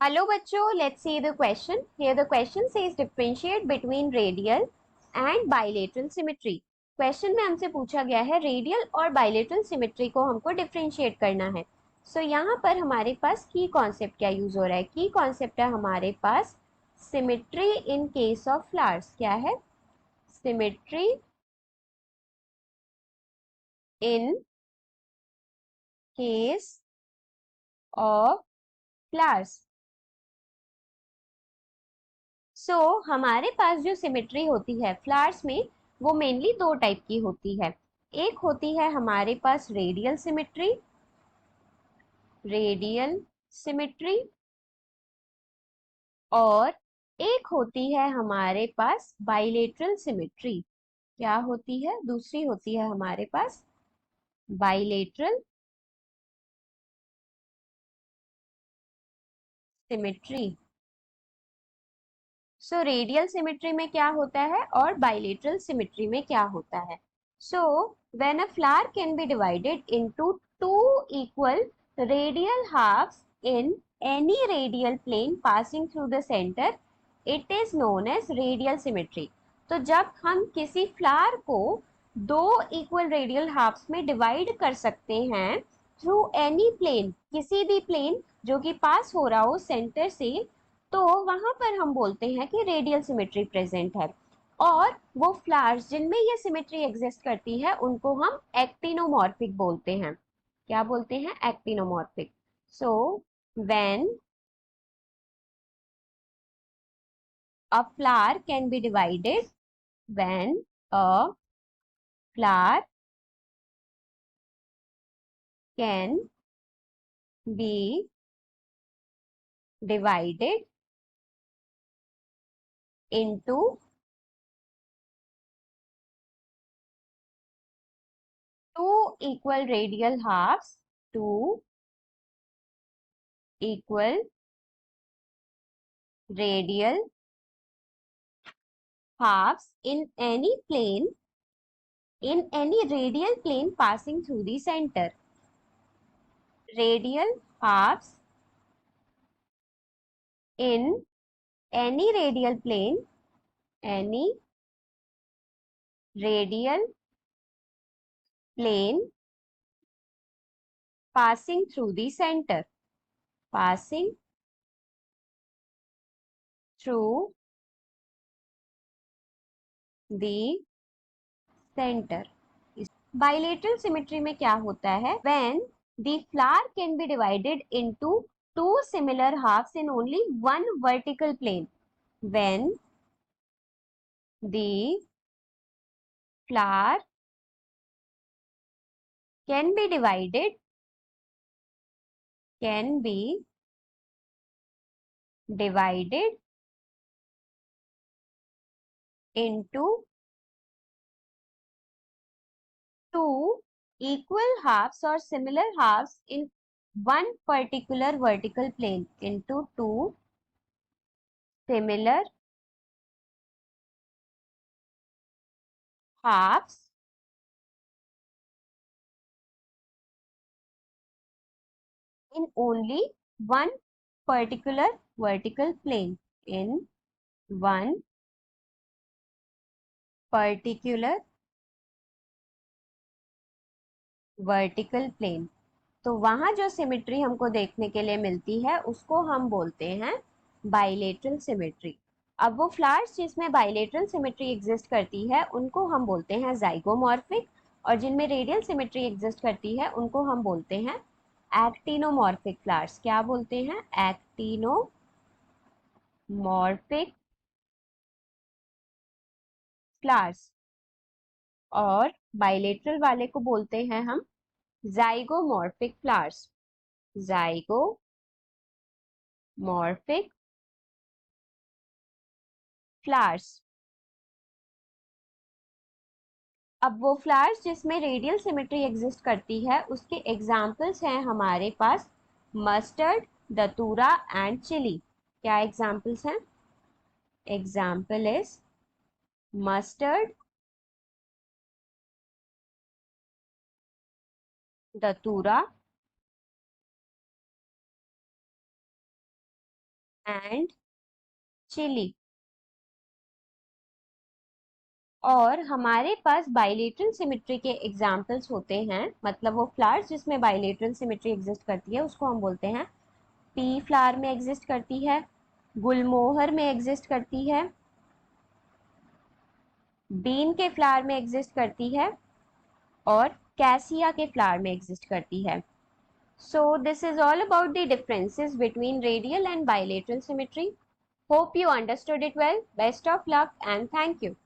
Hello बच्चों, let's see the question. Here the question says differentiate between radial and bilateral symmetry. Question में हमसे पूछा गया है रेडियल और बाइलेटरल सिमेट्री को हमको डिफरेंशिएट करना है. सो यहाँ पर हमारे पास की कॉन्सेप्ट क्या यूज हो रहा है. की कॉन्सेप्ट है हमारे पास symmetry in case of flowers. क्या है? Symmetry in case of flowers. So हमारे पास जो सिमेट्री होती है फ्लावर्स में वो मेनली दो टाइप की होती है. एक होती है हमारे पास रेडियल सिमेट्री, रेडियल सिमेट्री, और एक होती है हमारे पास बाइलेटरल सिमेट्री. क्या होती है? दूसरी होती है हमारे पास bilateral symmetry. So radial symmetry में क्या होता है और बाइलेटरल सिमेट्री में क्या होता है. So when a flower can be divided into two equal radial halves in any radial plane passing through the center, it is known as radial symmetry. तो जब हम किसी फ्लावर को दो इक्वल रेडियल हाफ्स में डिवाइड कर सकते हैं थ्रू एनी प्लेन, किसी भी प्लेन जो कि पास हो रहा हो सेंटर से, तो वहां पर हम बोलते हैं कि रेडियल सिमेट्री प्रेजेंट है. और वो फ्लावर्स जिनमें ये सिमेट्री एग्जिस्ट करती है उनको हम एक्टिनोमॉर्फिक बोलते हैं. क्या बोलते हैं? Actinomorphic. So when a flower can be divided, when a flower can be divided into two equal radial halves, two equal radial halves in any plane, in any radial plane passing through the center. Radial halves in any radial plane, any radial plane passing through the center, passing through the center. Bilateral symmetry में क्या होता है? When the flower can be divided into two similar halves in only one vertical plane. When the flower can be divided, can be divided into two equal halves or similar halves in one particular vertical plane, into two similar halves in only one particular vertical plane, in one particular vertical plane. तो वहां जो symmetry हमको देखने के लिए मिलती है उसको हम बोलते हैं बाइलेटरल सिमेट्री. अब वो फ्लावर्स जिसमें बाइलेटरल सिमेट्री एग्जिस्ट करती है उनको हम बोलते हैं जाइगोमॉर्फिक, और जिनमें रेडियल सिमेट्री एग्जिस्ट करती है उनको हम बोलते हैं एक्टिनोमॉर्फिक फ्लावर्स. क्या बोलते हैं? Actinomorphic flowers. और बाइलेटरल वाले को बोलते हैं हम जाइगोमॉर्फिक फ्लावर्स. Zygomorphic flowers. अब वो फ्लावर्स जिसमें रेडियल सिमेट्री एग्जिस्ट करती है उसके एग्जाम्पल्स हैं हमारे पास मस्टर्ड, दतूरा एंड चिली. क्या एग्जाम्पल्स हैं? Example is mustard, datura and chilli. और हमारे पास बाइलेटरल सिमेट्री के एग्जाम्पल्स होते हैं, मतलब वो फ्लावर्स जिसमें बाइलेटरल सिमेट्री एग्जिस्ट करती है उसको हम बोलते हैं, पी फ्लावर में एग्जिस्ट करती है, गुलमोहर में एग्जिस्ट करती है, बीन के फ्लावर में एग्जिस्ट करती है, और कैसिया के फ्लावर में एग्जिस्ट करती है। So this is all about the differences between radial and bilateral symmetry. Hope you understood it well. Best of luck and thank you.